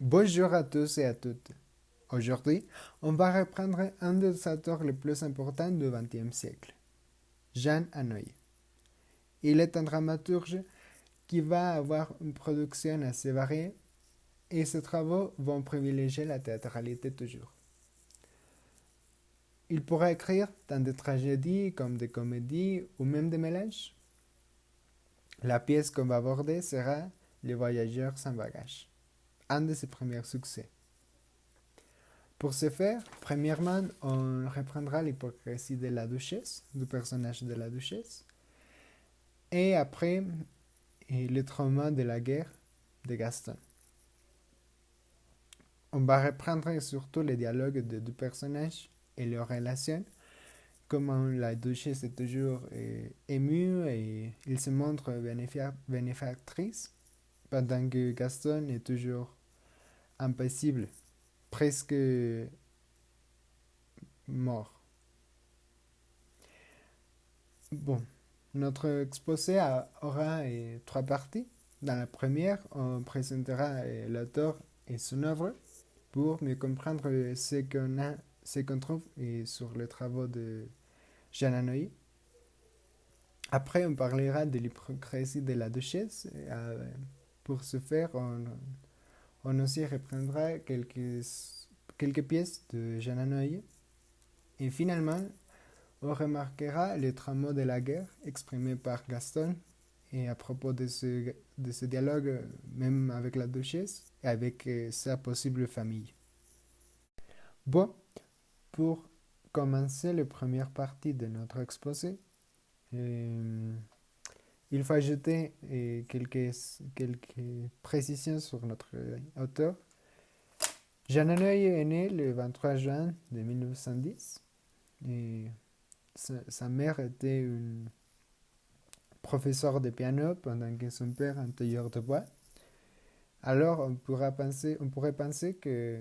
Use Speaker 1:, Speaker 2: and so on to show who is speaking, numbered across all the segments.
Speaker 1: Bonjour à tous et à toutes. Aujourd'hui, on va reprendre un des auteurs les plus importants du XXe siècle, Jean Hanoï. Il est un dramaturge qui va avoir une production assez variée et ses travaux vont privilégier la théâtralité toujours. Il pourra écrire tant des tragédies comme des comédies ou même des mélanges. La pièce qu'on va aborder sera Les Voyageurs sans bagages, un de ses premiers succès. Pour ce faire, premièrement, on reprendra l'hypocrisie de la duchesse, du personnage de la duchesse, et après, le trauma de la guerre de Gaston. On va reprendre surtout les dialogues du personnage et leurs relations, comment la duchesse est toujours émue et il se montre bénéfactrice, pendant que Gaston est toujours impassible, presque mort. Bon, notre exposé aura trois parties. Dans la première, on présentera l'auteur et son œuvre pour mieux comprendre ce qu'on trouve sur les travaux de Jean Hanoï. Après, on parlera de l'hypocrisie de la duchesse. Pour ce faire, on aussi reprendra quelques pièces de Jean Hanoï. Et finalement, on remarquera les traumas de la guerre exprimés par Gaston et à propos de ce dialogue, même avec la duchesse et avec sa possible famille. Bon, pour commencer la première partie de notre exposé, il faut ajouter quelques précisions sur notre auteur. Jean Hanoï est né le 23 juin de 1910 et sa mère était une professeur de piano pendant que son père un tailleur de bois. Alors on pourrait penser que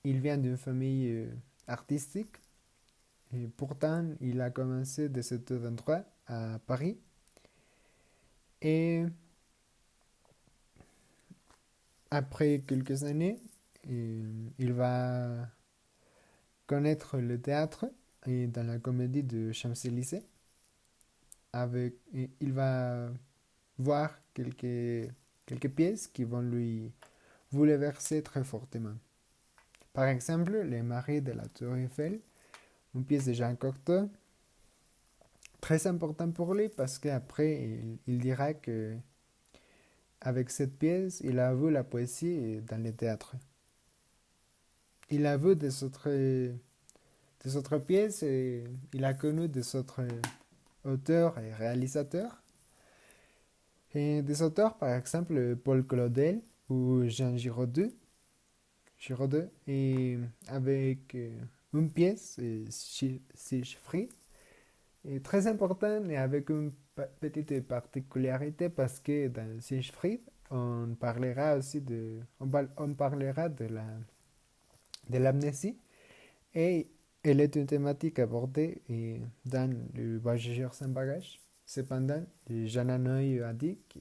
Speaker 1: il vient d'une famille artistique et pourtant il a commencé des études en droit à Paris et après quelques années il va connaître le théâtre et dans la comédie de Champs-Élysées il va voir quelques pièces qui vont lui bouleverser très fortement. Par exemple, Les Maris de la Tour Eiffel, une pièce de Jean Cocteau, très important pour lui parce qu'après, il dira que avec cette pièce, il a vu la poésie dans le théâtre. Il a vu des autres pièces et il a connu des autres auteurs et réalisateurs. Et des auteurs, par exemple, Paul Claudel ou Jean Giraudoux et avec une pièce, Siegfried, est très importante et avec une petite particularité parce que dans Siegfried, on parlera aussi on parlera de l'amnésie et elle est une thématique abordée dans le voyageur sans bagage. Cependant, Jean Hanoï a dit que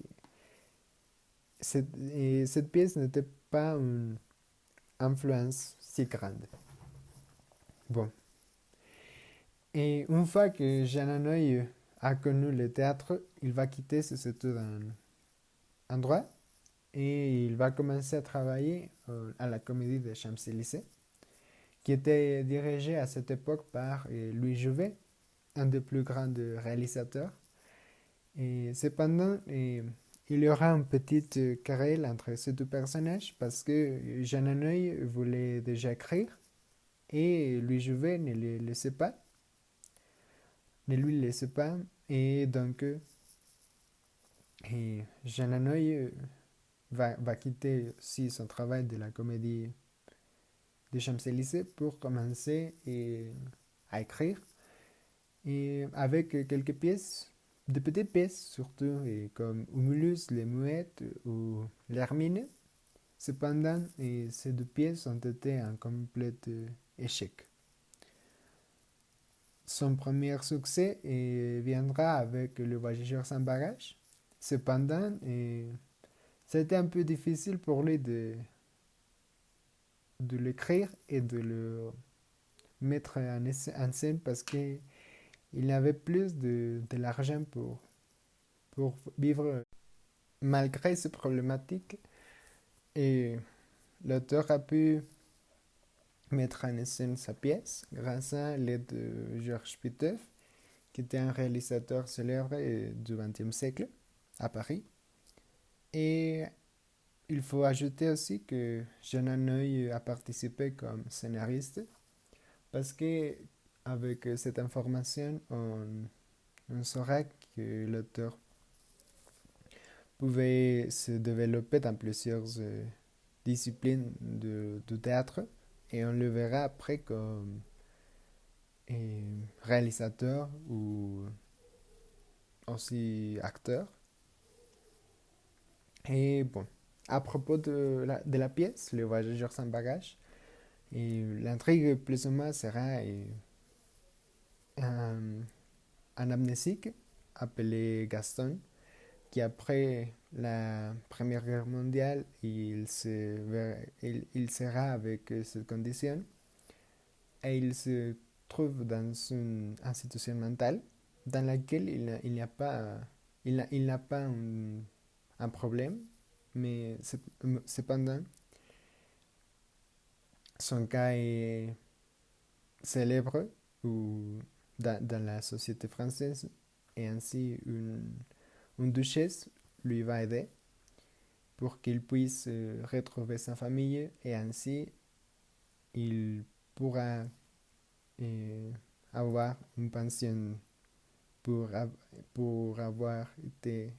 Speaker 1: cette pièce n'était pas une influence si grande. Bon. Et une fois que Jean Hanoï a connu le théâtre, il va quitter ses études en droit et il va commencer à travailler à la Comédie des Champs-Élysées, qui était dirigée à cette époque par Louis Jouvet, un des plus grands réalisateurs. Et cependant, il y aura une petite querelle entre ces deux personnages parce que Jean Hanoï voulait déjà écrire et Louis Jouvet ne le laissait pas. Ne lui laissait pas. Et donc, Jean Hanoï va quitter aussi son travail de la comédie des Champs-Élysées pour commencer à écrire. Et avec quelques pièces, de petites pièces surtout, comme Humulus, Les Muettes ou L'Hermine. Cependant, ces deux pièces ont été un complet échec. Son premier succès viendra avec Le Voyageur sans bagage. Cependant, c'était un peu difficile pour lui de l'écrire et de le mettre en scène parce qu'il avait plus de l'argent pour vivre malgré ces problématiques. Et l'auteur a pu mettre en scène sa pièce grâce à l'aide de Georges Pitef, qui était un réalisateur célèbre du XXe siècle à Paris. Et il faut ajouter aussi que Jean Hanoï a participé comme scénariste parce que avec cette information, on saura que l'auteur pouvait se développer dans plusieurs disciplines de théâtre et on le verra après comme réalisateur ou aussi acteur. Et bon, à propos de la pièce, Le Voyageur sans bagage, et l'intrigue plus ou moins sera un, un amnésique appelé Gaston qui après la Première Guerre mondiale, il sera avec cette condition et il se trouve dans une institution mentale dans laquelle il n'y a pas, il n'a pas un problème, mais cependant, son cas est célèbre ou dans la société française et ainsi une duchesse lui va aider pour qu'il puisse retrouver sa famille et ainsi il pourra euh, avoir une pension pour, pour avoir été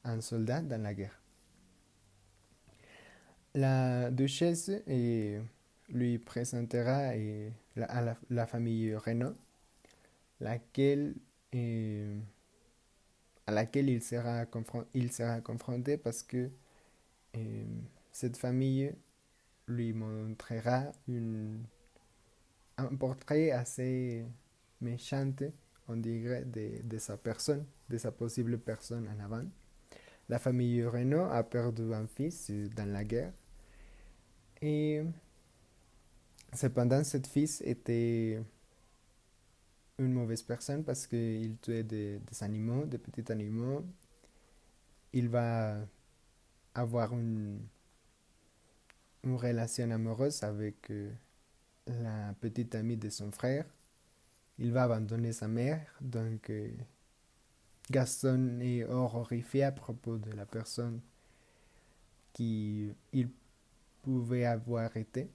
Speaker 1: un soldat dans la guerre. La duchesse lui présentera à la famille Renault, laquelle, euh, à laquelle il sera confronté parce que euh, cette famille lui montrera un portrait assez méchant, on dirait, de sa personne, de sa possible personne en avant. La famille Renault a perdu un fils dans la guerre et cependant, cet fils était une mauvaise personne parce qu'il tuait des animaux, des petits animaux. Il va avoir une relation amoureuse avec la petite amie de son frère. Il va abandonner sa mère, donc Gaston est horrifié à propos de la personne qu'il pouvait avoir été.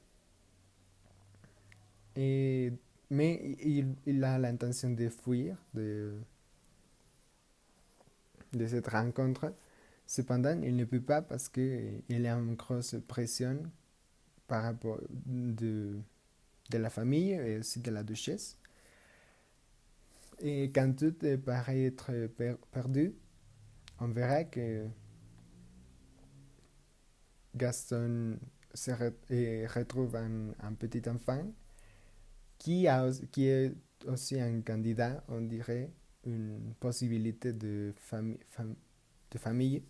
Speaker 1: Et, mais il a l'intention de fuir de cette rencontre. Cependant, il ne peut pas parce qu'il a une grosse pression par rapport de la famille et aussi de la duchesse. Et quand tout paraît être perdu, on verra que Gaston retrouve un petit enfant qui est aussi un candidat, on dirait, une possibilité de famille.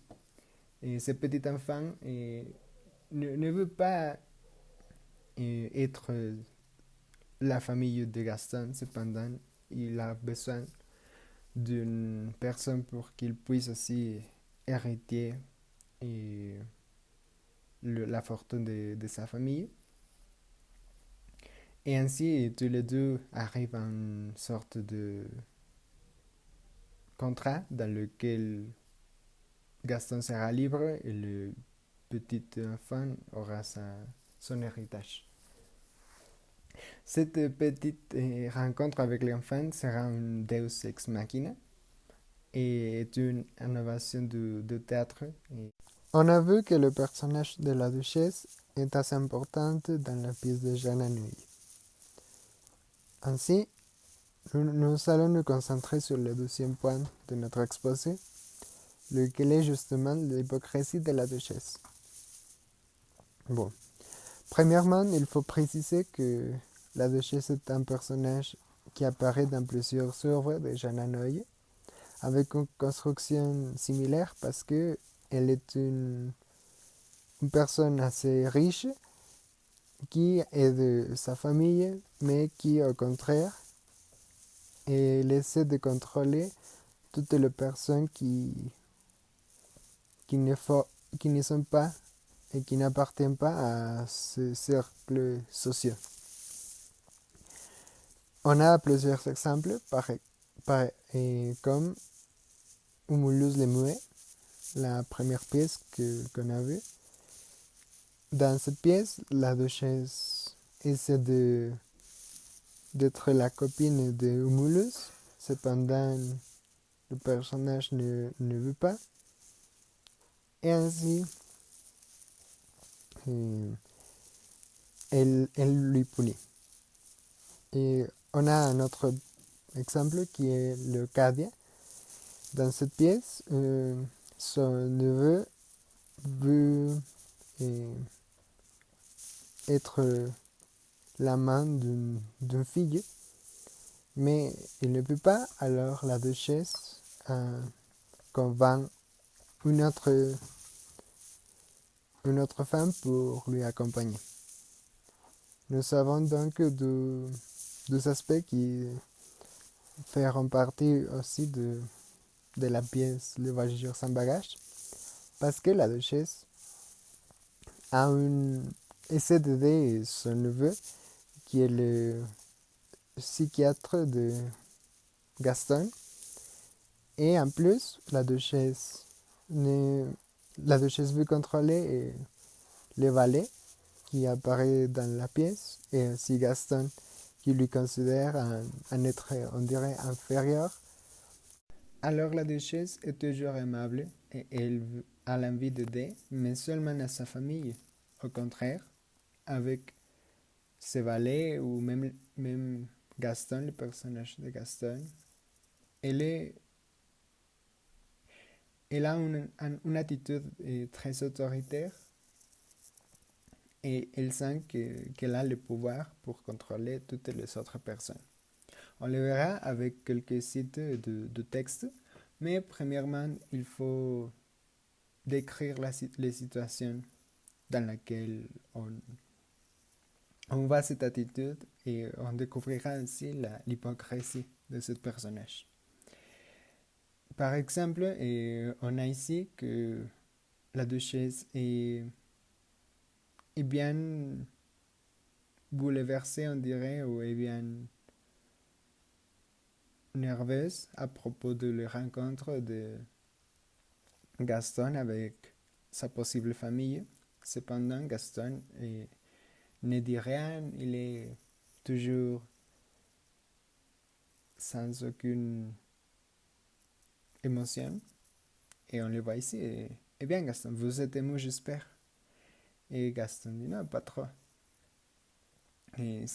Speaker 1: Et ce petit enfant ne veut pas être la famille de Gaston, cependant, il a besoin d'une personne pour qu'il puisse aussi hériter et la fortune de sa famille. Et ainsi, tous les deux arrivent à une sorte de contrat dans lequel Gaston sera libre et le petit enfant aura son héritage. Cette petite rencontre avec l'enfant sera un Deus ex machina et est une innovation du théâtre. On a vu que le personnage de la duchesse est assez important dans la pièce de Jean Anouilh. Ainsi, nous allons nous concentrer sur le deuxième point de notre exposé, lequel est justement l'hypocrisie de la duchesse. Bon, premièrement, il faut préciser que la duchesse est un personnage qui apparaît dans plusieurs œuvres de Jean Hanoï, avec une construction similaire parce que elle est une personne assez riche qui est de sa famille, mais qui, au contraire, elle essaie de contrôler toutes les personnes qui ne, qui ne sont pas et qui n'appartiennent pas à ce cercle social. On a plusieurs exemples, comme Humulus le Muet, la première pièce qu'on a vue. Dans cette pièce, la duchesse essaie d'être la copine de Humulus. Cependant, le personnage ne veut pas. Et ainsi, euh, elle lui punit. Et on a un autre exemple qui est le Cadia. Dans cette pièce, son neveu veut euh, être l'amant d'une fille, mais il ne peut pas, alors la duchesse convainc une autre, une autre femme pour lui accompagner. Nous avons donc deux aspects qui feront partie aussi de la pièce Le voyageur sans bagage, parce que la duchesse essaie d'aider son neveu, qui est le psychiatre de Gaston, et en plus, la duchesse veut contrôler les valets qui apparaît dans la pièce, et aussi Gaston qui lui considère un être, on dirait, inférieur. Alors la duchesse est toujours aimable et elle a l'envie d'aider, mais seulement à sa famille. Au contraire, avec ses valets ou même Gaston, le personnage de Gaston, elle, est, elle a une attitude très autoritaire et elle sent qu'elle a le pouvoir pour contrôler toutes les autres personnes. On le verra avec quelques sites de texte, mais premièrement, il faut décrire les situations dans lesquelles on voit cette attitude et on découvrira ainsi l'hypocrisie de ce personnage. Par exemple, on a ici que la duchesse est bien bouleversée, on dirait, ou est bien nerveuse à propos de la rencontre de Gaston avec sa possible famille. Cependant, Gaston ne dit rien, il est toujours sans aucune émotion. Et on le voit ici. Eh bien, Gaston, vous êtes ému, j'espère. Et Gaston dit non, pas trop. Et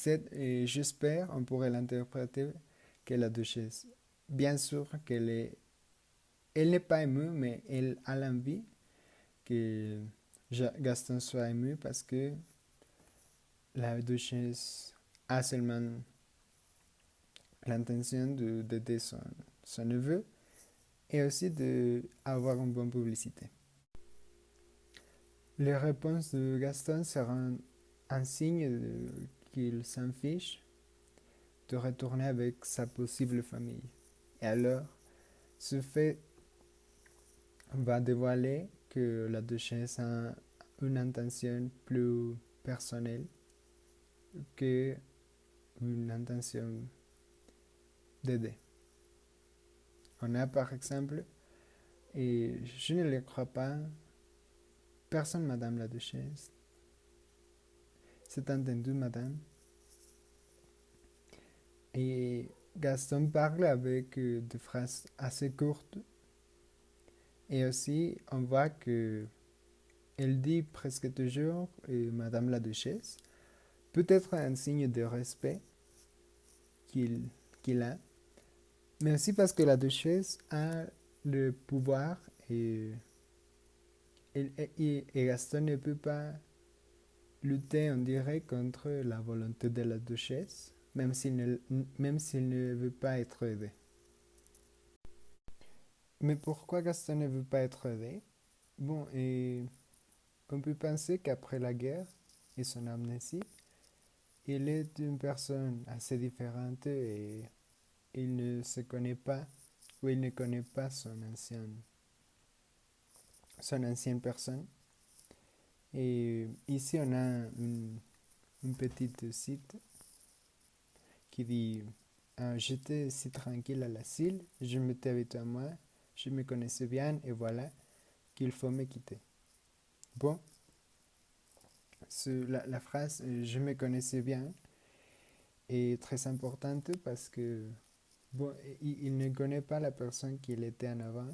Speaker 1: j'espère, on pourrait l'interpréter que la duchesse, bien sûr elle n'est pas émue, mais elle a l'envie que Gaston soit ému parce que la duchesse a seulement l'intention d'aider son neveu et aussi d'avoir une bonne publicité. Les réponses de Gaston seront un signe qu'il s'en fiche de retourner avec sa possible famille. Et alors, ce fait va dévoiler que la duchesse a une intention plus personnelle que une intention d'aider. On a par exemple, et je ne le crois pas, personne, madame la duchesse. C'est entendu, madame. Et Gaston parle avec des phrases assez courtes. Et aussi, on voit que elle dit presque toujours madame la duchesse. Peut-être un signe de respect qu'il qu'il a, mais aussi parce que la duchesse a le pouvoir et Gaston ne peut pas lutter, on dirait, contre la volonté de la duchesse, même s'il ne veut pas être aidé. Mais pourquoi Gaston ne veut pas être aidé? Bon, et on peut penser qu'après la guerre, et son amnésie, il est une personne assez différente et il ne se connaît pas ou il ne connaît pas son ancienne personne. Et ici, on a une petite cite qui dit j'étais si tranquille à l'asile, je m'étais habitué à moi, je me connaissais bien et voilà qu'il faut me quitter. Bon, la phrase je me connaissais bien est très importante parce que bon, il ne connaît pas la personne qu'il était en avant.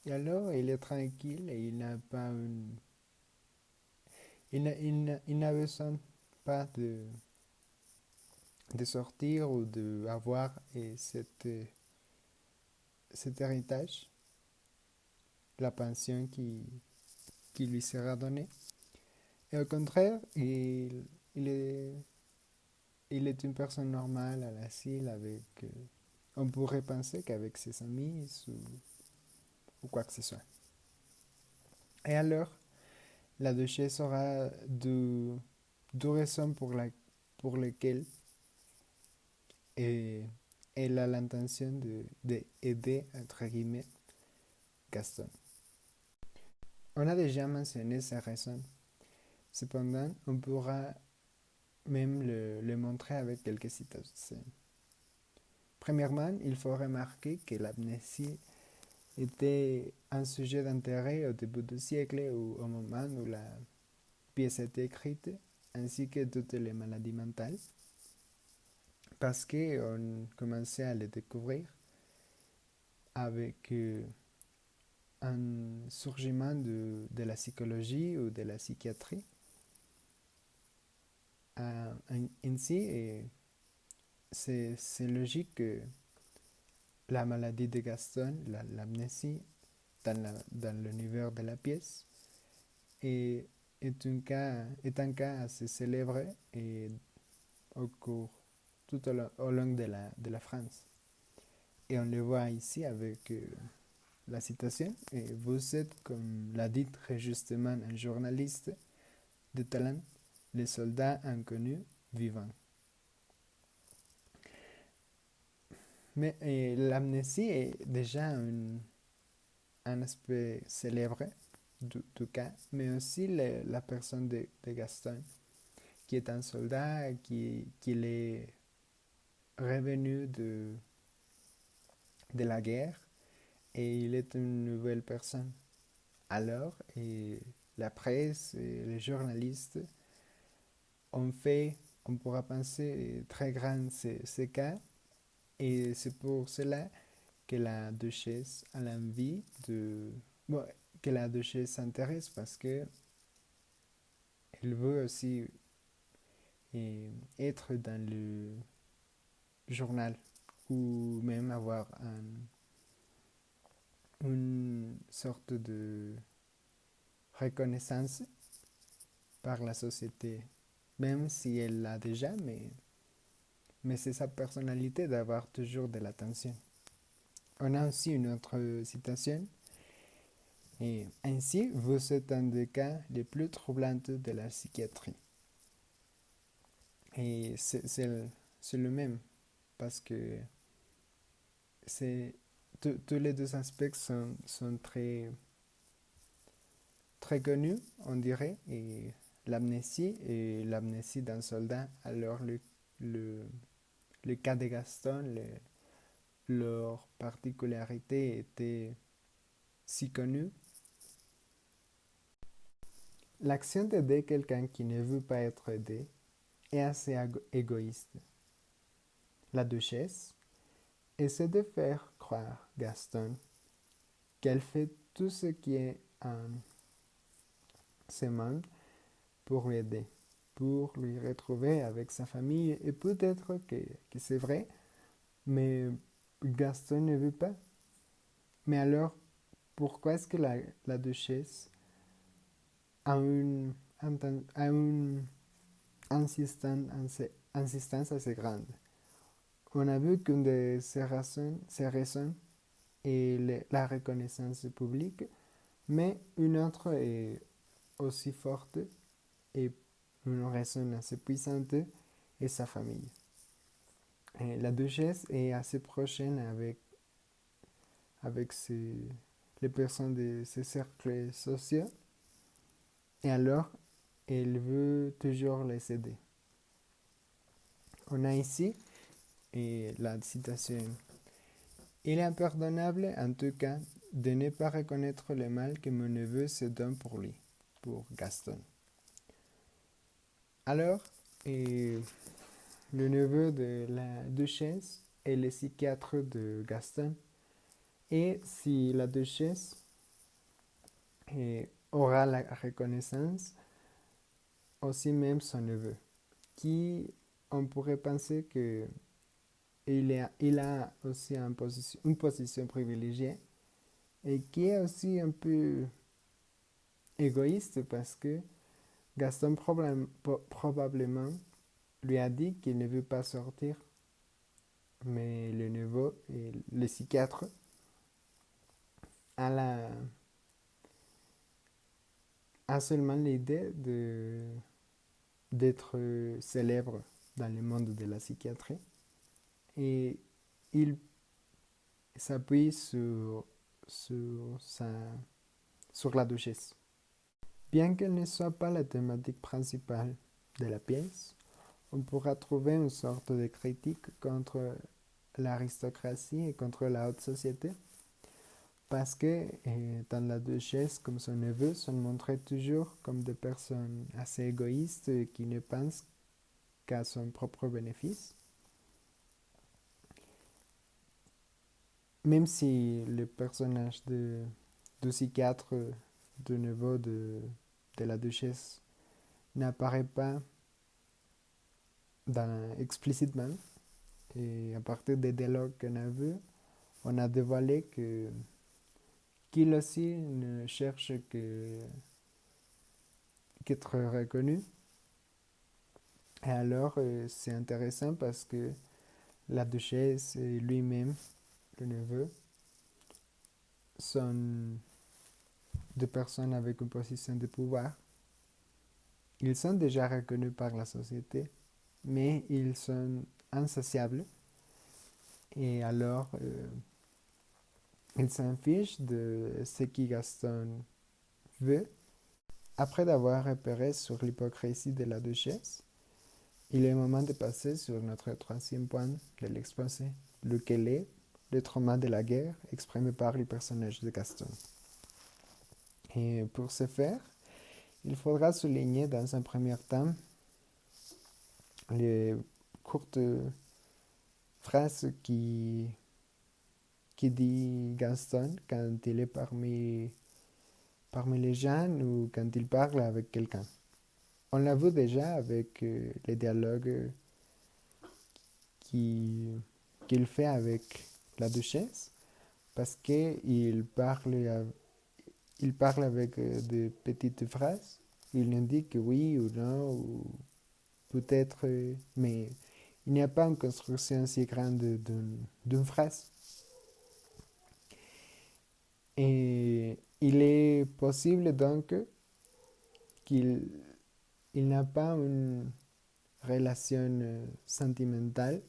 Speaker 1: Et alors, il est tranquille et il n'a pas une. Il n'a besoin pas de sortir ou d'avoir cet héritage, la pension qui lui sera donnée. Et au contraire, il est, il est une personne normale à l'asile avec. On pourrait penser qu'avec ses amis ou quoi que ce soit. Et alors, la duchesse aura deux raisons pour lesquelles et elle a l'intention d'aider, entre guillemets, Gaston. On a déjà mentionné ces raisons. Cependant, on pourra même le montrer avec quelques citations. Premièrement, il faut remarquer que l'amnésie était un sujet d'intérêt au début du siècle ou au moment où la pièce a été écrite, ainsi que toutes les maladies mentales, parce qu'on commençait à les découvrir avec un surgiment de la psychologie ou de la psychiatrie. Ainsi, c'est logique que la maladie de Gaston, l'amnésie, dans l'univers de la pièce, est, est un cas assez célèbre et au cours, tout au long de la France. Et on le voit ici avec la citation. Et vous êtes, comme l'a dit très justement un journaliste de talent, les soldats inconnus vivants. Mais l'amnésie est déjà un aspect célèbre du cas, mais aussi la personne de Gaston, qui est un soldat qui est revenu de la guerre et il est une nouvelle personne. Alors, la presse et les journalistes ont fait, on pourra penser, très grand ces cas et c'est pour cela que la duchesse a l'envie bon, que la duchesse s'intéresse parce que elle veut aussi être dans le journal ou même avoir une sorte de reconnaissance par la société, même si elle l'a déjà, mais c'est sa personnalité d'avoir toujours de l'attention. On a aussi une autre citation. Et ainsi, vous êtes un des cas les plus troublants de la psychiatrie. Et c'est le même, parce que tous les deux aspects sont très connus, on dirait, et l'amnésie d'un soldat. Alors, le, le cas de Gaston, leur particularité était si connue. L'action d'aider quelqu'un qui ne veut pas être aidé est assez égoïste. La duchesse essaie de faire croire Gaston qu'elle fait tout ce qui est en ses mains pour l'aider, pour lui retrouver avec sa famille. Et peut-être que c'est vrai, mais Gaston ne veut pas. Mais alors, pourquoi est-ce que la duchesse a a une insistance assez grande? On a vu qu'une de ces raisons est la reconnaissance publique, mais une autre est aussi forte et une raison assez puissante est sa famille. Et la duchesse est assez prochaine avec les personnes de ses cercles sociaux et alors elle veut toujours les aider. On a ici la citation. Il est impardonnable, en tout cas, de ne pas reconnaître le mal que mon neveu se donne pour lui, pour Gaston. Alors, le neveu de la duchesse est le psychiatre de Gaston. Et si la duchesse aura la reconnaissance, aussi même son neveu, qui on pourrait penser que il a aussi une position privilégiée et qui est aussi un peu égoïste parce que Gaston probablement lui a dit qu'il ne veut pas sortir, mais le neveu et le psychiatre a, a seulement l'idée d'être célèbre dans le monde de la psychiatrie et il s'appuie sur, sa, sur la duchesse. Bien qu'elle ne soit pas la thématique principale de la pièce, on pourra trouver une sorte de critique contre l'aristocratie et contre la haute société, parce que dans la duchesse comme son neveu sont montrés toujours comme des personnes assez égoïstes qui ne pensent qu'à son propre bénéfice. Même si le personnage du psychiatre de neveu de la duchesse n'apparaît pas explicitement, et à partir des dialogues qu'on a vus, on a dévoilé qu'il aussi ne cherche qu'être reconnu. Et alors, c'est intéressant parce que la duchesse et lui-même, le neveu, sont deux personnes avec une position de pouvoir. Ils sont déjà reconnus par la société, mais ils sont insociables. Et alors, ils s'en fichent de ce que Gaston veut. Après d'avoir repéré sur l'hypocrisie de la duchesse, il est moment de passer sur notre troisième point de l'exposé, lequel est le trauma de la guerre exprimé par le personnage de Gaston. Et pour ce faire, il faudra souligner dans un premier temps les courtes phrases qui dit Gaston quand il est parmi les gens ou quand il parle avec quelqu'un. On l'a vu déjà avec les dialogues qu'il fait avec la duchesse, parce qu'il il parle avec de petites phrases. Il indique oui ou non, ou peut-être, mais il n'y a pas une construction si grande d'une phrase. Et il est possible donc qu'il n'a pas une relation sentimentale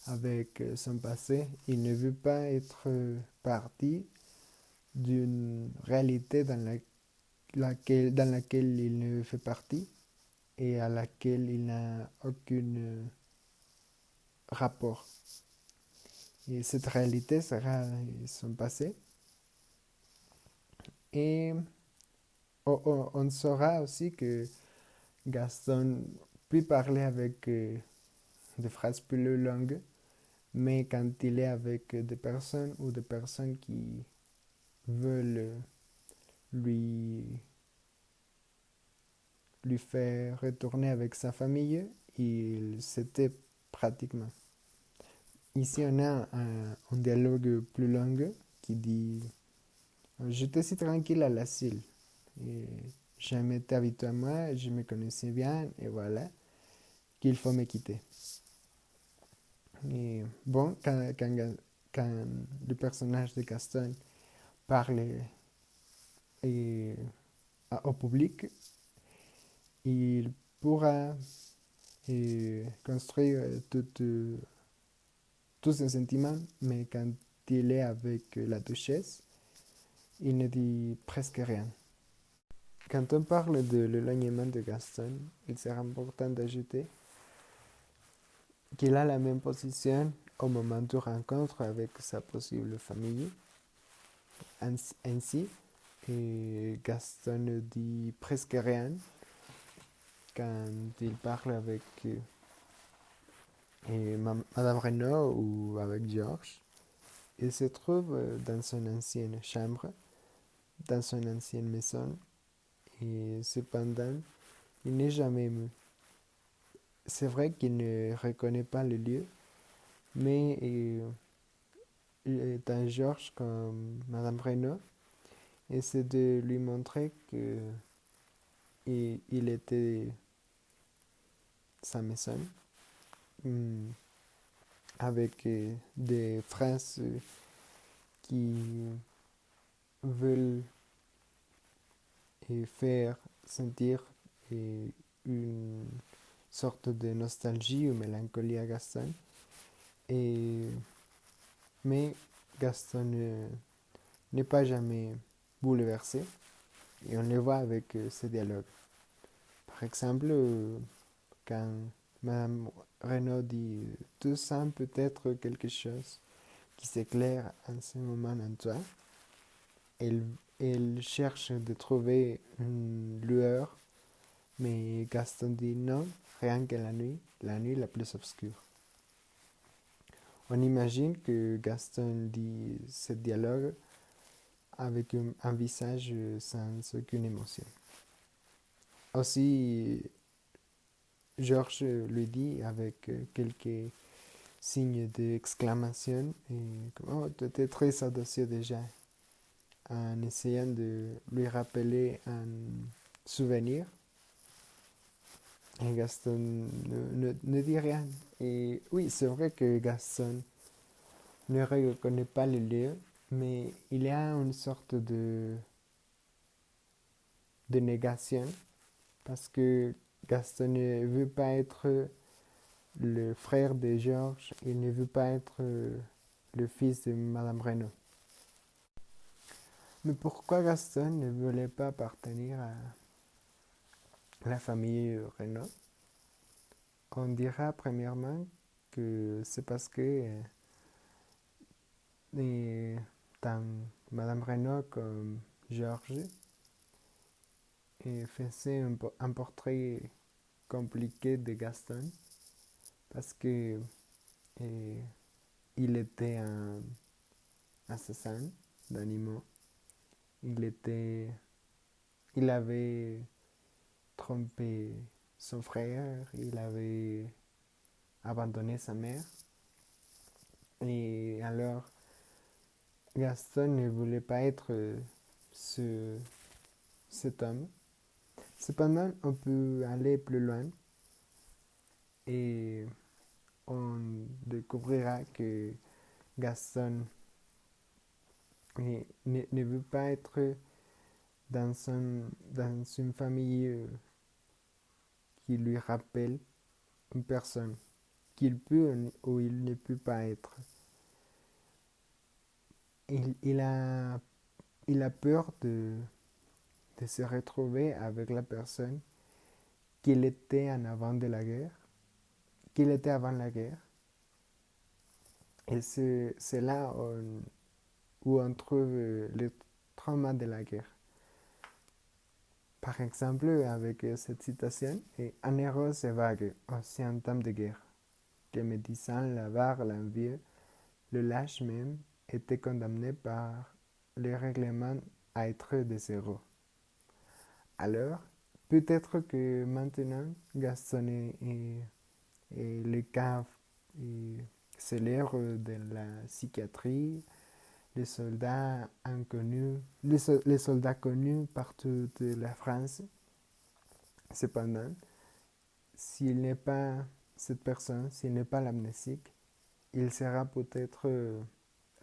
Speaker 1: avec son passé. Il ne veut pas être partie d'une réalité dans laquelle il ne fait partie et à laquelle il n'a aucun rapport. Et cette réalité sera son passé. Et on saura aussi que Gaston peut parler avec des phrases plus longues, mais quand il est avec des personnes ou des personnes qui veulent lui, lui faire retourner avec sa famille, il s'était pratiquement. Ici, on a un dialogue plus long qui dit j'étais si tranquille à l'asile. Je m'étais habitué à moi, je me connaissais bien, et voilà, qu'il faut me quitter. Et bon, quand le personnage de Gaston parle au public, il pourra construire tous ses sentiments, mais quand il est avec la duchesse, il ne dit presque rien. Quand on parle de l'éloignement de Gaston, il sera important d'ajouter qu'il a la même position au moment de rencontre avec sa possible famille. Ainsi, Gaston ne dit presque rien quand il parle avec Madame Renaud ou avec Georges. Il se trouve dans son ancienne chambre, dans son ancienne maison, et cependant, il n'est jamais ému. C'est vrai qu'il ne reconnaît pas le lieu, mais il est un Georges comme Madame Renaud, et c'est de lui montrer que il était sa maison, avec des phrases qui veulent faire sentir une sorte de nostalgie ou mélancolie à Gaston. Et, mais Gaston n'est pas jamais bouleversé et on le voit avec ses dialogues. Par exemple, quand Madame Renaud dit tu sens peut-être quelque chose qui s'éclaire en ce moment en toi, elle, elle cherche de trouver une lueur, mais Gaston dit non, rien que la nuit la plus obscure. On imagine que Gaston dit ce dialogue avec un visage sans aucune émotion. Aussi, Georges lui dit avec quelques signes d'exclamation et oh, tu étais très audacieux déjà, en essayant de lui rappeler un souvenir. Et Gaston ne dit rien. Et oui, c'est vrai que Gaston ne reconnaît pas le lieu, mais il y a une sorte de négation parce que Gaston ne veut pas être le frère de Georges, il ne veut pas être le fils de Madame Renaud. Mais pourquoi Gaston ne voulait pas appartenir à la famille Renaud? On dira premièrement que c'est parce que tant Madame Renaud comme Georges faisait un portrait compliqué de Gaston parce que il était un assassin d'animaux. Il avait trompé son frère, il avait abandonné sa mère. Et alors, Gaston ne voulait pas être cet homme. Cependant, on peut aller plus loin et on découvrira que Gaston ne veut pas être dans une famille qui lui rappelle une personne qu'il peut ou il ne peut pas être. Il, il, a, il a peur de se retrouver avec la personne qu'il était en avant de la guerre, qu'il était avant la guerre. Et c'est là où on trouve le trauma de la guerre. Par exemple, avec cette citation, un héros est vague aussi en temps de guerre, que médisant l'avare, l'envieux, le lâche même, était condamné par les règlements à être des héros. Alors, peut-être que maintenant, Gaston est le cas célèbre de la psychiatrie, les soldats inconnus, les soldats connus partout de la France. Cependant, s'il n'est pas cette personne, s'il n'est pas l'amnésique, il sera peut-être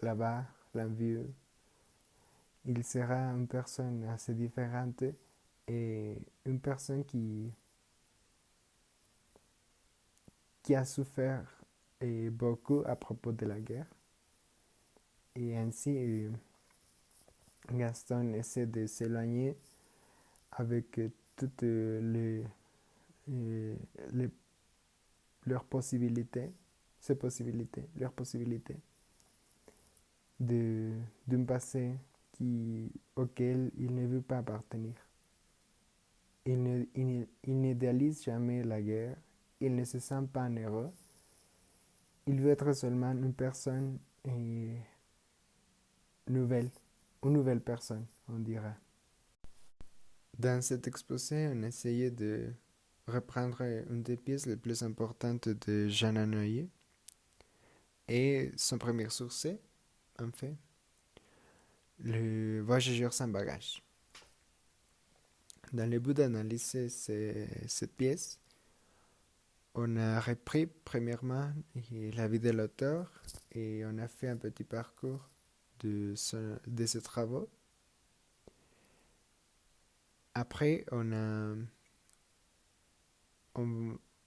Speaker 1: là-bas, l'envieux. Il sera une personne assez différente et une personne qui a souffert beaucoup à propos de la guerre. Et ainsi, Gaston essaie de s'éloigner avec toutes euh, les- leurs possibilités, leurs possibilités de, d'un passé auquel il ne veut pas appartenir. Il n'idéalise jamais la guerre, il ne se sent pas heureux, il veut être seulement une personne nouvelle, une nouvelle personne, on dira. Dans cet exposé, on essayait de reprendre une des pièces les plus importantes de Jean Anouilh et son premier succès, en fait, le voyageur sans bagage. Dans le but d'analyser cette pièce, on a repris premièrement la vie de l'auteur et on a fait un petit parcours de ses travaux. Après, nous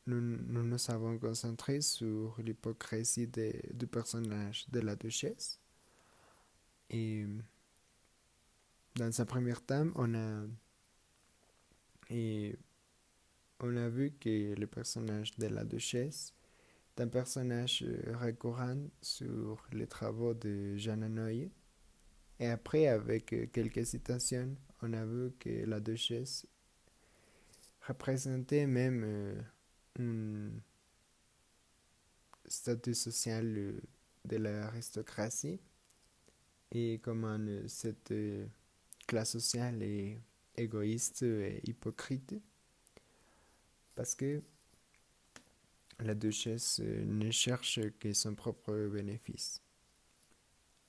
Speaker 1: nous avons concentré sur l'hypocrisie du personnage de la duchesse. Et dans un premier temps, et on a vu que le personnage de la duchesse est un personnage récurrent sur les travaux de Jean Anouilh. Et après, avec quelques citations, on a vu que la duchesse représentait même un statut social de l'aristocratie et comment cette classe sociale est égoïste et hypocrite parce que la duchesse ne cherche que son propre bénéfice.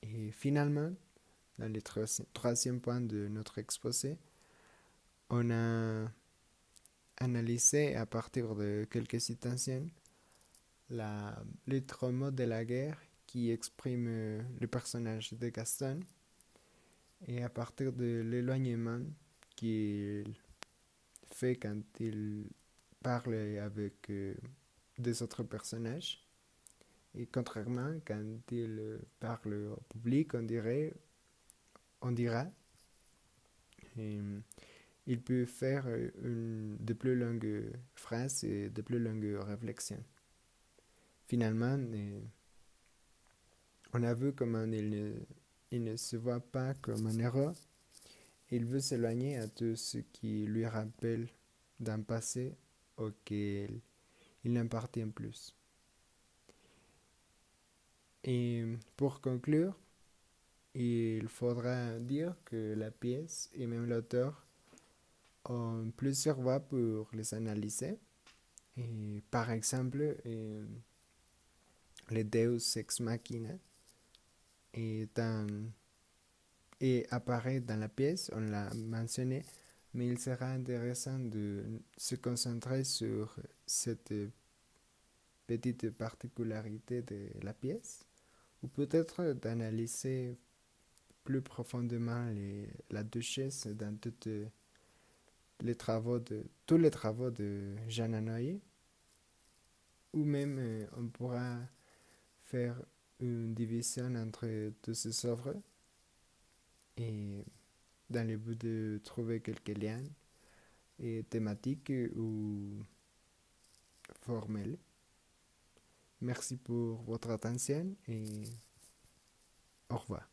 Speaker 1: Et finalement, dans le troisième point de notre exposé, on a analysé à partir de quelques citations les traumas de la guerre qui exprime le personnage de Gaston et à partir de l'éloignement qu'il fait quand il parle avec des autres personnages. Et contrairement, quand il parle au public, on dira, il peut faire de plus longues phrases et de plus longues réflexions. Finalement, on a vu comment il ne se voit pas comme un héros. Il veut s'éloigner à tout ce qui lui rappelle d'un passé auquel il n'appartient plus. Et pour conclure, il faudra dire que la pièce et même l'auteur ont plusieurs voies pour les analyser. Et par exemple, le Deus ex machina est et apparaît dans la pièce, on l'a mentionné, mais il sera intéressant de se concentrer sur cette petite particularité de la pièce, ou peut-être d'analyser plus profondément la duchesse dans tous les travaux de Jean Anouilh, ou même on pourra faire une division entre toutes ces œuvres et dans le but de trouver quelques liens et thématiques ou formels. Merci pour votre attention et au revoir.